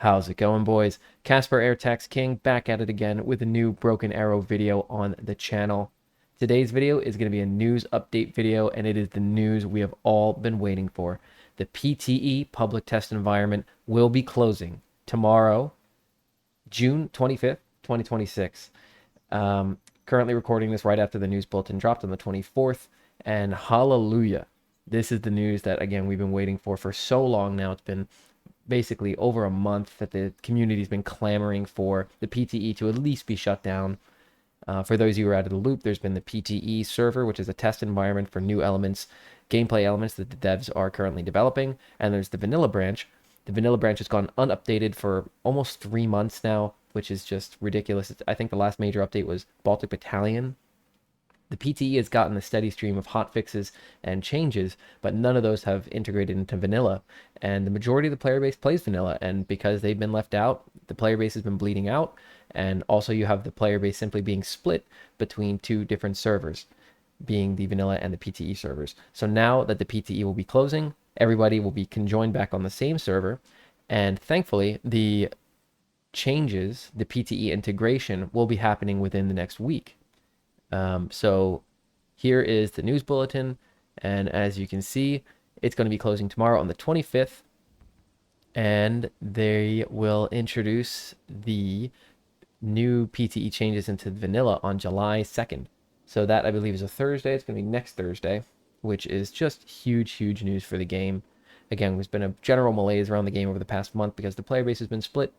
How's it going, boys? Casper AirTax King back at it again with a new Broken Arrow video on the channel. Today's video is going to be a news update video, and it is the news we have all been waiting for. The PTE public test environment will be closing tomorrow, June 25th, 2026. Currently recording this right after the news bulletin dropped on the 24th, and hallelujah. This is the news that, again, we've been waiting for so long now. It's been basically over a month that the community's been clamoring for the PTE to at least be shut down. For those of you who are out of the loop, there's been the PTE server, which is a test environment for new elements, gameplay elements that the devs are currently developing. And there's the vanilla branch. The vanilla branch has gone unupdated for almost 3 months now, which is just ridiculous. I think the last major update was Baltic Battalion. The PTE has gotten a steady stream of hotfixes and changes, but none of those have integrated into vanilla. And the majority of the player base plays vanilla, and because they've been left out, the player base has been bleeding out. And also you have the player base simply being split between two different servers, being the vanilla and the PTE servers. So now that the PTE will be closing, everybody will be conjoined back on the same server. And thankfully, the changes, the PTE integration, will be happening within the next week. So here is the news bulletin, and as you can see, it's going to be closing tomorrow on the 25th, and they will introduce the new PTE changes into vanilla on July 2nd. So that, I believe, is a Thursday. It's going to be next Thursday, which is just huge news for the game. Again, there's been a general malaise around the game over the past month because the player base has been split,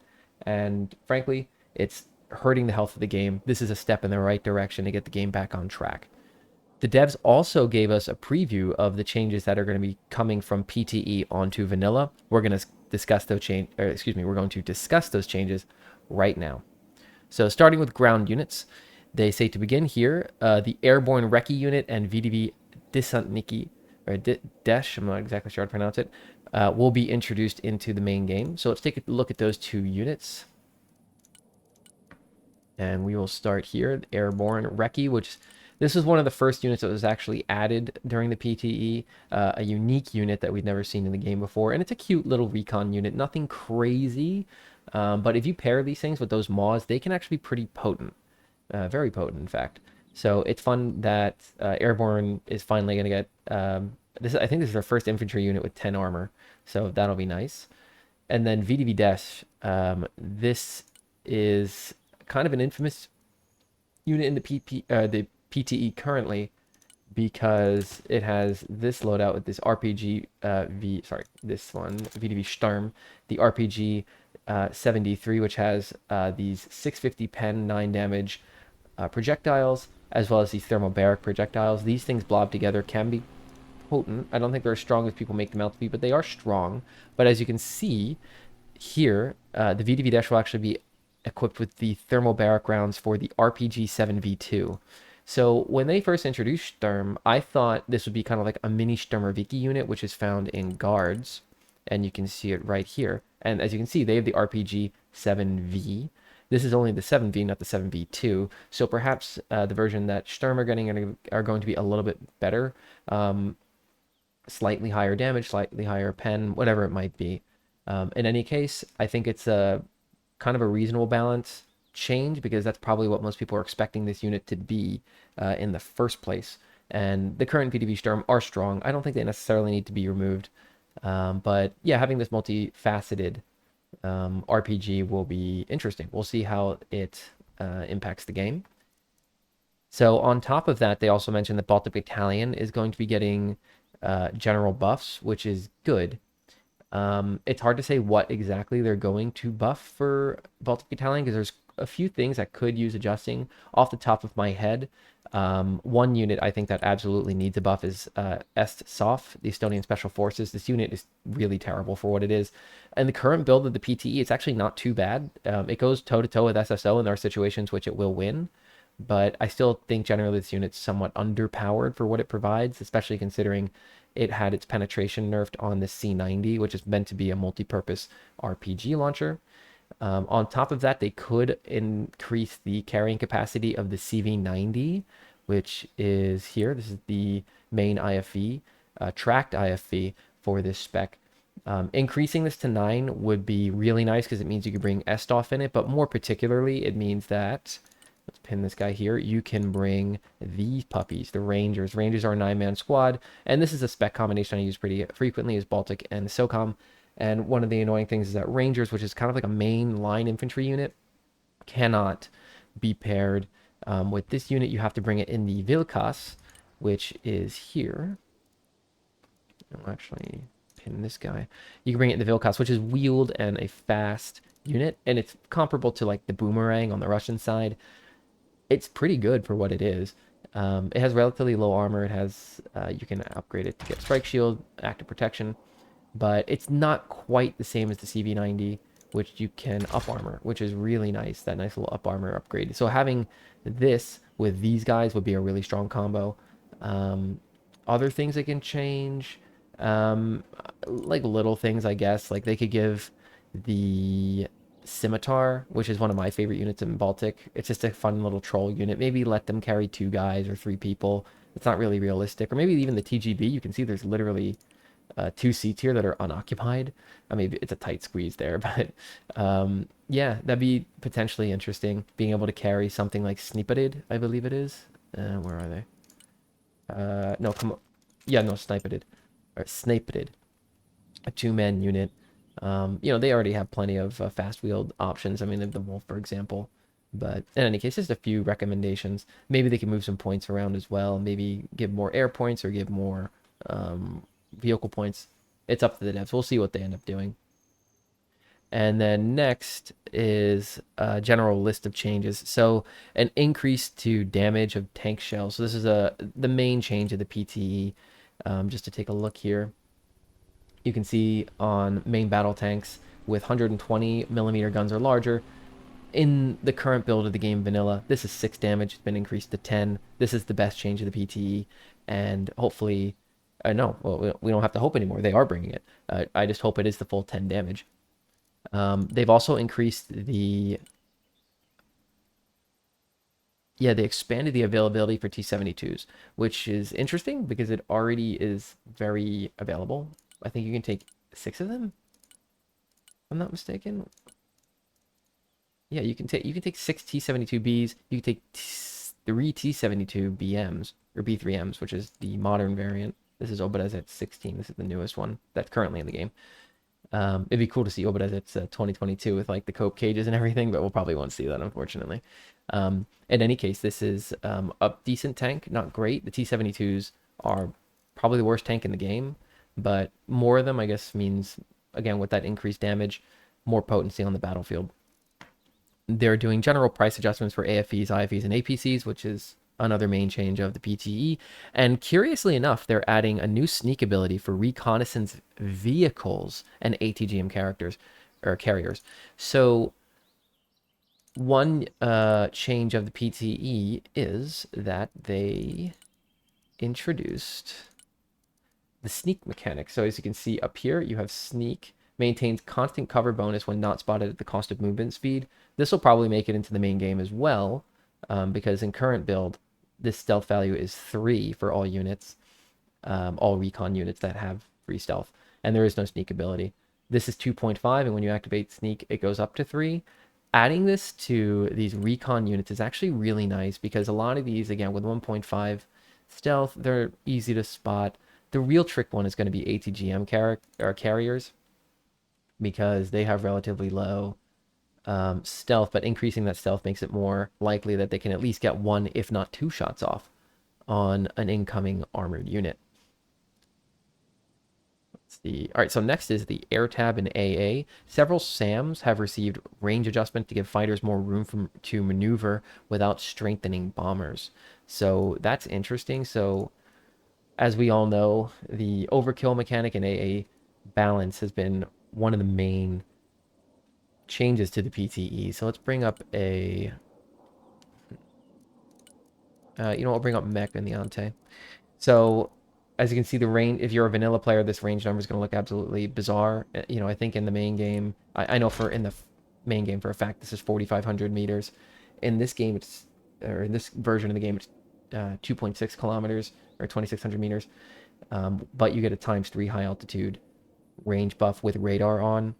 and frankly, it's hurting the health of the game. This is a step in the right direction to get the game back on track. The devs also gave us a preview of the changes that are going to be coming from PTE onto vanilla. We're going to discuss those we're going to discuss those changes right now. So starting with ground units, they say to begin here, the airborne recce unit and VDV Desantniki, or Desh, I'm not exactly sure how to pronounce it, will be introduced into the main game. So let's take a look at those two units. And we will start here, the airborne recce, which this is one of the first units that was actually added during the PTE, a unique unit that we'd never seen in the game before. And it's a cute little recon unit, nothing crazy. But if you pair these things with those maws, they can actually be pretty potent, very potent, in fact. So it's fun that airborne is finally going to get, I think this is our first infantry unit with 10 armor. So that'll be nice. And then VDV Desh, this is kind of an infamous unit in the PTE currently, because it has this loadout with this VDV Sturm, the RPG 73, which has these 650 pen 9 damage projectiles, as well as these thermobaric projectiles. These things blob together can be potent. I don't think they're as strong as people make them out to be, but they are strong. But as you can see here, the VDV Dash will actually be equipped with the thermobaric rounds for the RPG 7v2. So when they first introduced Sturm, I thought this would be kind of like a mini Sturmoviki unit, which is found in guards, and you can see it right here. And as you can see, they have the RPG 7v. This is only the 7v, not the 7v2. So perhaps the version that Sturm are getting are going to be a little bit better. Slightly higher damage, slightly higher pen, whatever it might be. In any case, I think it's a kind of a reasonable balance change, because that's probably what most people are expecting this unit to be in the first place. And the current VDV Sturm are strong. I don't think they necessarily need to be removed. But yeah, having this multifaceted RPG will be interesting. We'll see how it impacts the game. So on top of that, they also mentioned that Baltic Battalion is going to be getting general buffs, which is good. It's hard to say what exactly they're going to buff for Baltic Battalion, because there's a few things that could use adjusting. Off the top of my head, one unit I think that absolutely needs a buff is SOF, the Estonian Special Forces. This unit is really terrible for what it is. And the current build of the PTE, it's actually not too bad. It goes toe-to-toe with SSO, and there are situations which it will win. But I still think generally this unit's somewhat underpowered for what it provides, especially considering it had its penetration nerfed on the C90, which is meant to be a multi-purpose RPG launcher. On top of that, they could increase the carrying capacity of the CV90, which is here. This is the main IFV, tracked IFV for this spec. Increasing this to 9 would be really nice because it means you could bring Estoff in it, but more particularly, it means that, let's pin this guy here, you can bring these puppies, the Rangers. Rangers are a 9-man squad, and this is a spec combination I use pretty frequently, is Baltic and SOCOM. And one of the annoying things is that Rangers, which is kind of like a main line infantry unit, cannot be paired with this unit. You have to bring it in the Vilkas, which is here. I'll actually pin this guy. You can bring it in the Vilkas, which is wheeled and a fast unit, and it's comparable to like the Boomerang on the Russian side. It's pretty good for what it is. It has relatively low armor. It has you can upgrade it to get strike shield, active protection, but it's not quite the same as the CV90, which you can up armor, which is really nice. That nice little up armor upgrade. So having this with these guys would be a really strong combo. Other things they can change, like little things, I guess. Like they could give the Scimitar, which is one of my favorite units in Baltic. It's just a fun little troll unit. Maybe let them carry 2 guys or 3 people. It's not really realistic. Or maybe even the TGB. You can see there's literally 2 seats here that are unoccupied. I mean, it's a tight squeeze there, but yeah, that'd be potentially interesting. Being able to carry something like Snipeted, I believe it is. Where are they? No, come on. Yeah, no, Snipeted. Or Snapeted. A 2-man unit. They already have plenty of fast wheeled options. I mean, they have the Wolf, for example. But in any case, just a few recommendations. Maybe they can move some points around as well. Maybe give more air points or give more vehicle points. It's up to the devs. We'll see what they end up doing. And then next is a general list of changes. So an increase to damage of tank shells. So this is the main change of the PTE. Just to take a look here. You can see on main battle tanks with 120 millimeter guns or larger, in the current build of the game vanilla, this is 6 damage. It's been increased to 10. This is the best change of the PTE, and hopefully, no, well, we don't have to hope anymore. They are bringing it. I just hope it is the full 10 damage. They've also increased the, yeah, they expanded the availability for T-72s, which is interesting because it already is very available. I think you can take 6 of them, if I'm not mistaken. Yeah, you can take 6 T-72Bs. You can take 3 T-72BMs or B3Ms, which is the modern variant. This is Obadezet 16. This is the newest one that's currently in the game. It'd be cool to see Obadezet's 2022 with like the cope cages and everything, but we'll probably won't see that, unfortunately. In any case, this is a decent tank, not great. The T-72s are probably the worst tank in the game, but more of them, I guess, means, again, with that increased damage, more potency on the battlefield. They're doing general price adjustments for AFVs, IFVs, and APCs, which is another main change of the PTE. And curiously enough, they're adding a new sneak ability for reconnaissance vehicles and ATGM characters or carriers. So one change of the PTE is that they introduced the sneak mechanic. So as you can see up here, you have sneak, maintains constant cover bonus when not spotted at the cost of movement speed. This will probably make it into the main game as well, because in current build, this stealth value is 3 for all units, all recon units that have free stealth, and there is no sneak ability. This is 2.5, and when you activate sneak, it goes up to 3. Adding this to these recon units is actually really nice because a lot of these, again, with 1.5 stealth, they're easy to spot. The real trick one is going to be ATGM carriers because they have relatively low stealth, but increasing that stealth makes it more likely that they can at least get 1, if not 2 shots off on an incoming armored unit. Let's see. All right, so next is the air tab in AA. Several SAMs have received range adjustment to give fighters more room to maneuver without strengthening bombers. So that's interesting. So as we all know, the overkill mechanic in AA balance has been one of the main changes to the PTE. So let's bring up a, I'll bring up mech in the ante. So as you can see, the range, if you're a vanilla player, this range number is going to look absolutely bizarre. I think in the main game, I know in the main game for a fact, this is 4,500 meters. In this game, or in this version of the game, it's 2.6 kilometers or 2,600 meters. But you get a ×3 high altitude range buff with radar on.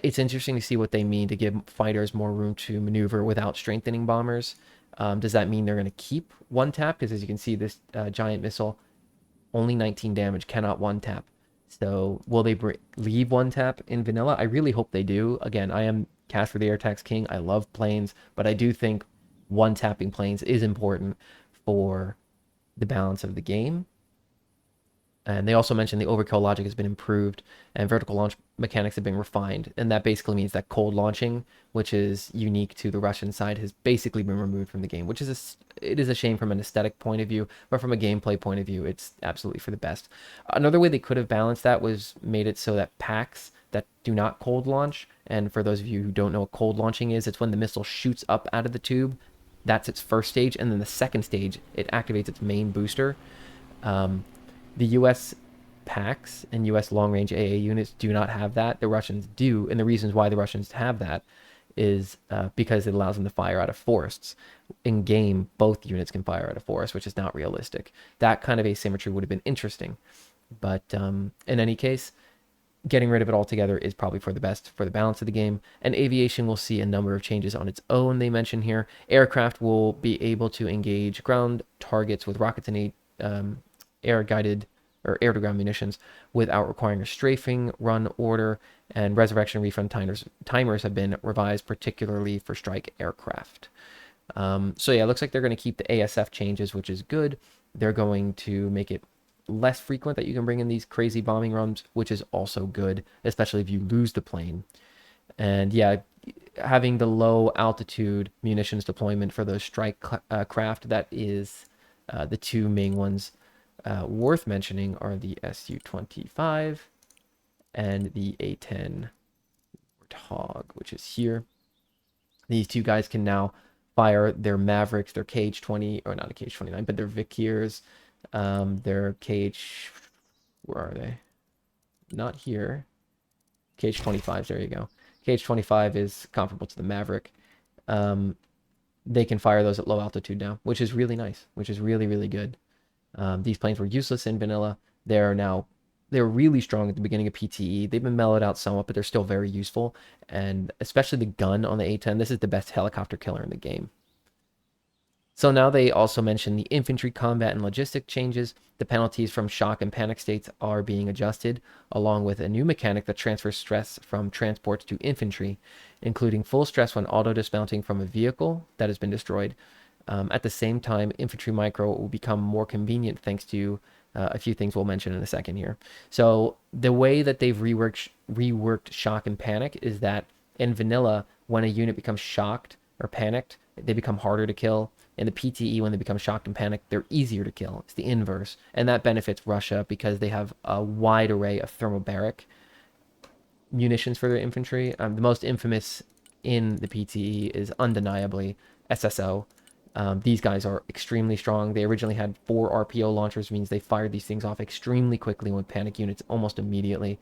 It's interesting to see what they mean to give fighters more room to maneuver without strengthening bombers. Does that mean they're going to keep one tap? Because as you can see, this giant missile, only 19 damage, cannot one tap. So will they leave one tap in vanilla? I really hope they do. Again, I am Casper the Air Tax King. I love planes, but I do think one tapping planes is important for the balance of the game. And they also mentioned the overkill logic has been improved and vertical launch mechanics have been refined. And that basically means that cold launching, which is unique to the Russian side, has basically been removed from the game, which is it is a shame from an aesthetic point of view, but from a gameplay point of view, it's absolutely for the best. Another way they could have balanced that was made it so that packs that do not cold launch, and for those of you who don't know what cold launching is, it's when the missile shoots up out of the tube. That's its first stage, and then the second stage, it activates its main booster. Um, the US packs and US long range AA units do not have that. The Russians do. And the reasons why the Russians have that is because it allows them to fire out of forests. In game, both units can fire out of forests, which is not realistic. That kind of asymmetry would have been interesting. But in any case, getting rid of it altogether is probably for the best for the balance of the game. And aviation will see a number of changes on its own, they mention here. Aircraft will be able to engage ground targets with rockets and air-guided or air-to-ground munitions without requiring a strafing run order, and resurrection refund timers have been revised, particularly for strike aircraft. So yeah, it looks like they're going to keep the ASF changes, which is good. They're going to make it less frequent that you can bring in these crazy bombing runs, which is also good, especially if you lose the plane. And yeah, having the low altitude munitions deployment for those strike craft, that is the two main ones. Worth mentioning are the Su-25 and the A-10 Warthog, which is here. These two guys can now fire their Mavericks, their KH-20, or not a KH-29, but their Vikirs, their KH, where are they? Not here. KH-25s, there you go. KH-25 is comparable to the Maverick. They can fire those at low altitude now, which is really nice, which is really, really good. These planes were useless in vanilla. They're really strong at the beginning of PTE. They've been mellowed out somewhat, but they're still very useful. And especially the gun on the A-10, this is the best helicopter killer in the game. So now they also mention the infantry combat and logistic changes. The penalties from shock and panic states are being adjusted, along with a new mechanic that transfers stress from transports to infantry, including full stress when auto-dismounting from a vehicle that has been destroyed. At the same time, infantry micro will become more convenient thanks to a few things we'll mention in a second here. So the way that they've reworked shock and panic is that in vanilla, when a unit becomes shocked or panicked, they become harder to kill. In the PTE, when they become shocked and panicked, they're easier to kill. It's the inverse. And that benefits Russia because they have a wide array of thermobaric munitions for their infantry. The most infamous in the PTE is undeniably SSO. These guys are extremely strong. They originally had 4 RPO launchers, means they fired these things off extremely quickly with panic units almost immediately.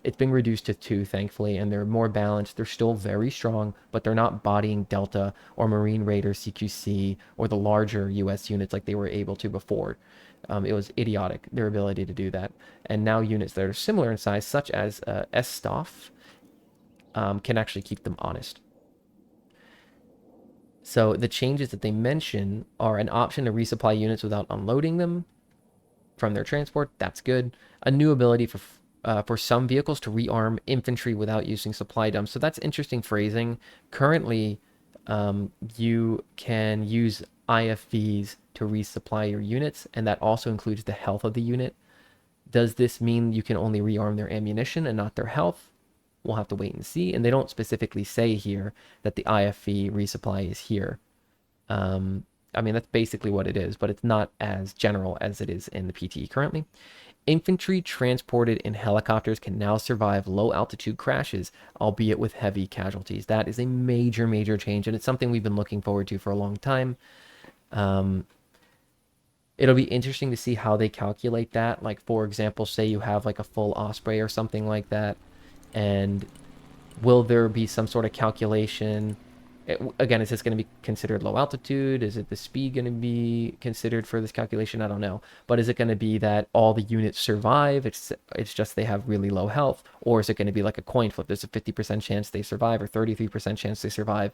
It's been reduced to 2, thankfully, and they're more balanced. They're still very strong, but they're not bodying Delta or Marine Raider CQC or the larger US units like they were able to before. It was idiotic, their ability to do that. And now units that are similar in size, such as S-Staff, can actually keep them honest. So the changes that they mention are an option to resupply units without unloading them from their transport. That's good. A new ability for some vehicles to rearm infantry without using supply dumps. So that's interesting phrasing. Currently, you can use IFVs to resupply your units, and that also includes the health of the unit. Does this mean you can only rearm their ammunition and not their health? We'll have to wait and see. And they don't specifically say here that the IFV resupply is here. I mean, that's basically what it is, but it's not as general as it is in the PTE currently. Infantry transported in helicopters can now survive low altitude crashes, albeit with heavy casualties. That is a major, major change, and it's something we've been looking forward to for a long time. It'll be interesting to see how they calculate that. Like, for example, say you have like a full Osprey or something like that, and will there be some sort of calculation Again, is this going to be considered low altitude? Is it the speed going to be considered for this calculation? I don't know. But is it going to be that all the units survive? It's just they have really low health, or is it going to be like a coin flip? There's a 50% chance they survive, or 33% chance they survive,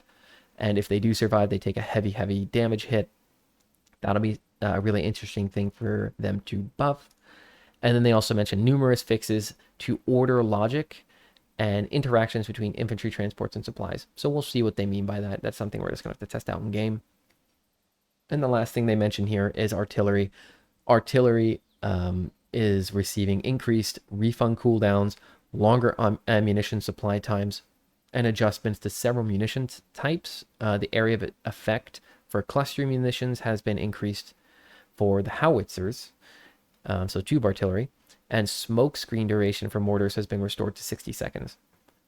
and if they do survive, they take a heavy damage hit. That'll be a really interesting thing for them to buff. And then they also mentioned numerous fixes to order logic and interactions between infantry transports and supplies. So we'll see what they mean by that. That's something we're just going to have to test out in game. And the last thing they mention here is artillery. Artillery is receiving increased refund cooldowns, longer ammunition supply times, and adjustments to several munition types. The area of effect for cluster munitions has been increased for the howitzers, so tube artillery, and smoke screen duration for mortars has been restored to 60 seconds.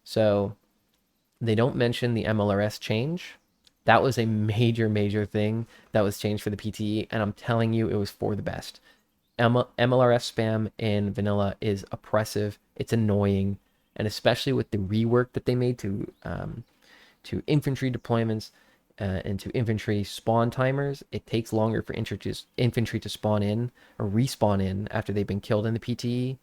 So they don't mention the MLRS change. That was a major thing that was changed for the PTE, and I'm telling you, it was for the best. MLRS spam in vanilla is oppressive. It's annoying, and especially with the rework that they made to infantry deployments and to infantry spawn timers, it takes longer for infantry to spawn in or respawn in after they've been killed in the PTE.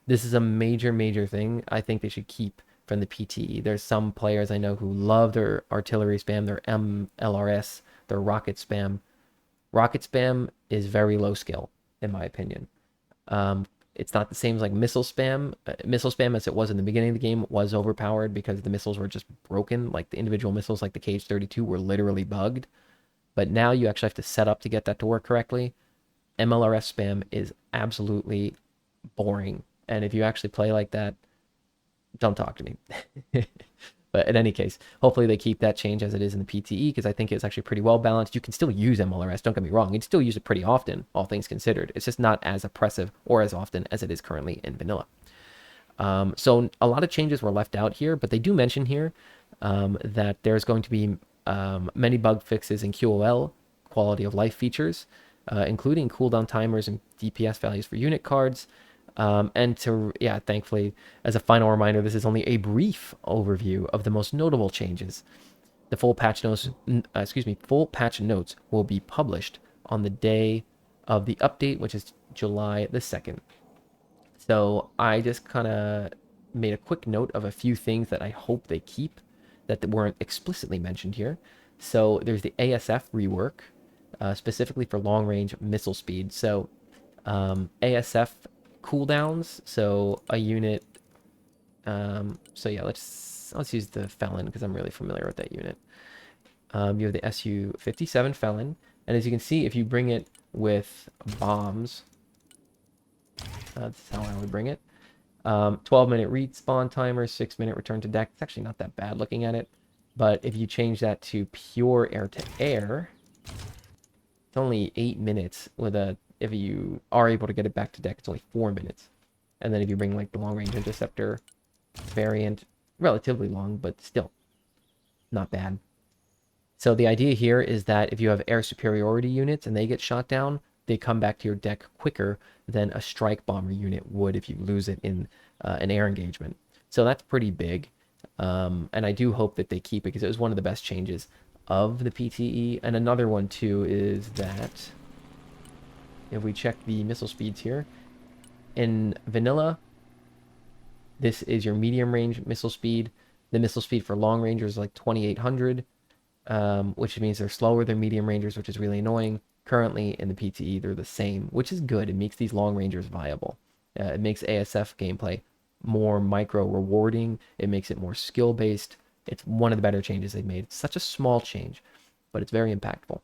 This is a major thing I think they should keep from the PTE. There's some players I know who love their artillery spam, their MLRS, their rocket spam. Rocket spam is very low skill, in my opinion. It's not the same as like missile spam. Missile spam, as it was in the beginning of the game, was overpowered because the missiles were just broken. Like the individual missiles, like the KH-32, were literally bugged. But now you actually have to set up to get that to work correctly. MLRS spam is absolutely boring. And if you actually play like that, don't talk to me. But in any case, hopefully they keep that change as it is in the PTE, because I think it's actually pretty well balanced. You can still use MLRS, don't get me wrong. You can still use it pretty often, all things considered. It's just not as oppressive or as often as it is currently in vanilla. So a lot of changes were left out here, but they do mention here that there's going to be many bug fixes in QOL, quality of life features, including cooldown timers and DPS values for unit cards. Thankfully, as a final reminder, this is only a brief overview of the most notable changes. The full patch notes, will be published on the day of the update, which is July the 2nd. So I just kind of made a quick note of a few things that I hope they keep that weren't explicitly mentioned here. So there's the ASF rework, specifically for long-range missile speed. So ASF cooldowns, so a unit, let's use the Felon because I'm really familiar with that unit. You have the Su-57 Felon, and as you can see, if you bring it with bombs, that's how I would bring it. 12-minute respawn timer, 6-minute return to deck. It's actually not that bad looking at it, but if you change that to pure air-to-air, it's only 8 minutes with a. If you are able to get it back to deck, it's only 4 minutes. And then if you bring like the long-range interceptor variant, relatively long, but still not bad. So the idea here is that if you have air superiority units and they get shot down, they come back to your deck quicker than a strike bomber unit would if you lose it in an air engagement. So that's pretty big. And I do hope that they keep it because it was one of the best changes of the PTE. And another one too is that if we check the missile speeds here, in vanilla, this is your medium range missile speed. The missile speed for long rangers is like 2,800, which means they're slower than medium rangers, which is really annoying. Currently in the PTE, they're the same, which is good. It makes these long rangers viable. It makes ASF gameplay more micro rewarding. It makes it more skill based. It's one of the better changes they've made. It's such a small change, but it's very impactful.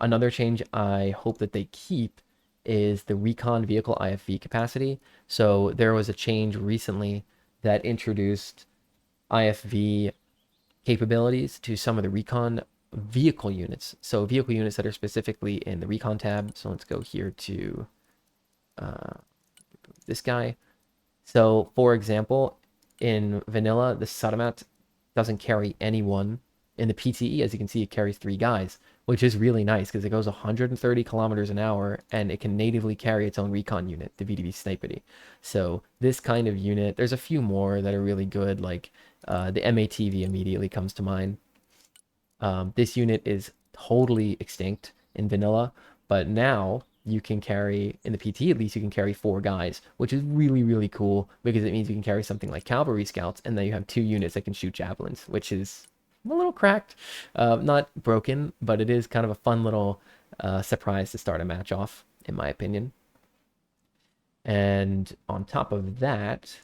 Another change I hope that they keep is the recon vehicle IFV capacity. So there was a change recently that introduced IFV capabilities to some of the recon vehicle units. So vehicle units that are specifically in the recon tab. So let's go here to this guy. So for example, in vanilla, the Sadamat doesn't carry anyone. In the PTE, as you can see, it carries 3 guys, which is really nice because it goes 130 kilometers an hour and it can natively carry its own recon unit, the VDV Snipity. So this kind of unit, there's a few more that are really good, like the MATV immediately comes to mind. This unit is totally extinct in vanilla, but now you can carry, in the PT at least, you can carry 4 guys, which is really, really cool because it means you can carry something like cavalry scouts, and then you have 2 units that can shoot javelins, which is a little cracked. Not broken, but it is kind of a fun little surprise to start a match off, in my opinion. And on top of that,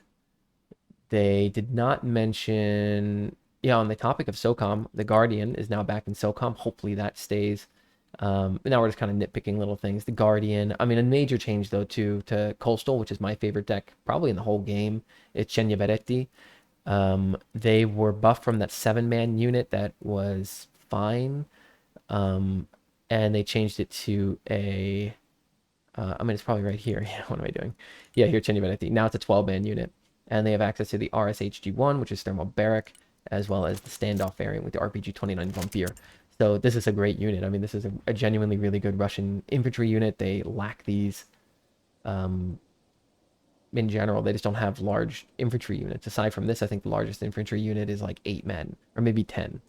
they did not mention, yeah, on the topic of SOCOM, the Guardian is now back in SOCOM. Hopefully that stays. Now we're just kind of nitpicking little things. The Guardian, I mean, a major change though to Coastal, which is my favorite deck probably in the whole game. It's Cegneveretti. They were buffed from that 7-man unit that was fine, and they changed it to a. I mean, it's probably right here. Yeah, what am I doing? Yeah, here, Cegneveretti. Now it's a 12-man unit, and they have access to the RSHG1, which is Thermal Barrack, as well as the standoff variant with the RPG-29 Vampire. So this is a great unit. I mean, this is a genuinely really good Russian infantry unit. They lack these in general. They just don't have large infantry units. Aside from this, I think the largest infantry unit is like 8 men, or maybe 10,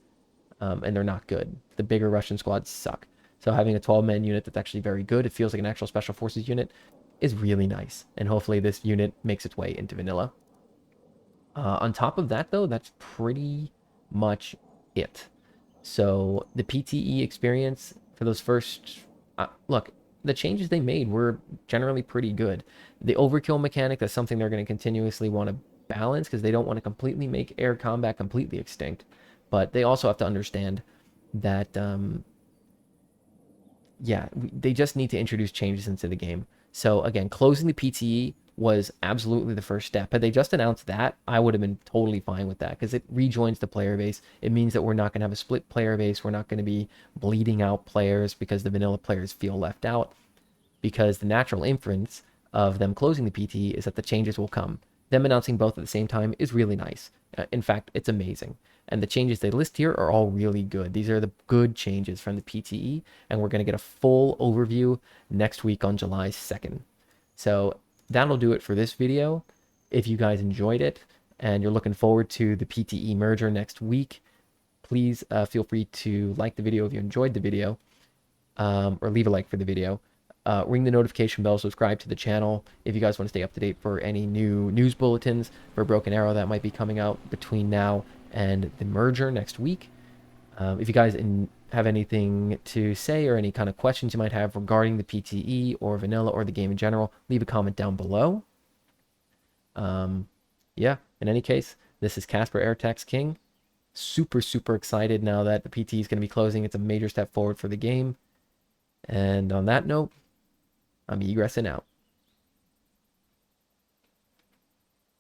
and they're not good. The bigger Russian squads suck. So having a 12-man unit that's actually very good, it feels like an actual special forces unit, is really nice. And hopefully this unit makes its way into vanilla. On top of that, though, that's pretty much it. So the PTE experience for those first, look, the changes they made were generally pretty good. The overkill mechanic, that's something they're going to continuously want to balance because they don't want to completely make air combat completely extinct. But they also have to understand that yeah, they just need to introduce changes into the game. So again, closing the PTE was absolutely the first step. Had they just announced that, I would have been totally fine with that because it rejoins the player base. It means that we're not going to have a split player base. We're not going to be bleeding out players because the vanilla players feel left out. Because the natural inference of them closing the PTE is that the changes will come. Them announcing both at the same time is really nice. In fact, it's amazing. And the changes they list here are all really good. These are the good changes from the PTE, and we're going to get a full overview next week on July 2nd. So that'll do it for this video. If you guys enjoyed it and you're looking forward to the PTE merger next week, please feel free to like the video if you enjoyed the video, or leave a like for the video. Ring the notification bell, subscribe to the channel if you guys want to stay up to date for any new news bulletins for Broken Arrow that might be coming out between now and the merger next week. If you guys have anything to say or any kind of questions you might have regarding the PTE or vanilla or the game in general, leave a comment down below. Yeah, in any case, this is Casper Airtax King. Super, super excited now that the PTE is going to be closing. It's a major step forward for the game. And on that note, I'm egressing out.